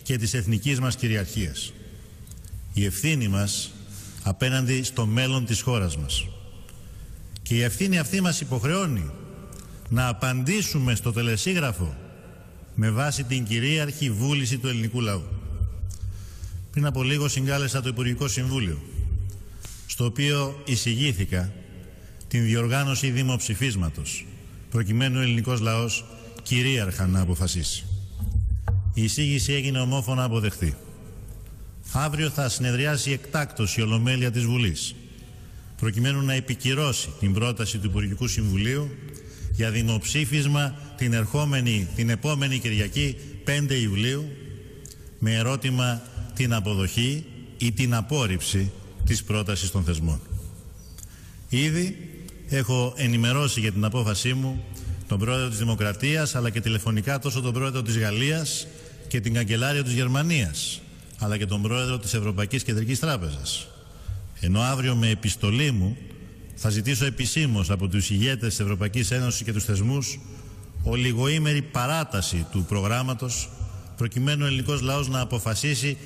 και της εθνικής μας κυριαρχίας. Η ευθύνη μας απέναντι στο μέλλον της χώρας μας. Και η ευθύνη αυτή μας υποχρεώνει να απαντήσουμε στο τελεσίγραφο με βάση την κυρίαρχη βούληση του ελληνικού λαού. Πριν από λίγο συγκάλεσα το Υπουργικό Συμβούλιο, στο οποίο εισηγήθηκα την διοργάνωση δημοψηφίσματος, προκειμένου ο ελληνικός λαός κυρίαρχα να αποφασίσει. Η εισήγηση έγινε ομόφωνα αποδεχτή. Αύριο θα συνεδριάσει εκτάκτως η Ολομέλεια της Βουλής, προκειμένου να επικυρώσει την πρόταση του Υπουργικού Συμβουλίου για δημοψήφισμα την επόμενη Κυριακή 5 Ιουλίου με ερώτημα την αποδοχή ή την απόρριψη της πρότασης των θεσμών. Ήδη έχω ενημερώσει για την απόφασή μου τον Πρόεδρο της Δημοκρατίας, αλλά και τηλεφωνικά τόσο τον Πρόεδρο της Γαλλίας και την Καγκελάριο της Γερμανίας, αλλά και τον Πρόεδρο της Ευρωπαϊκής Κεντρικής Τράπεζας. Ενώ αύριο με επιστολή μου θα ζητήσω επισήμως από τους ηγέτες της Ευρωπαϊκής Ένωσης και τους θεσμούς ολιγοήμερη παράταση του προγράμματος, προκειμένου ο ελληνικός λαός να αποφασίσει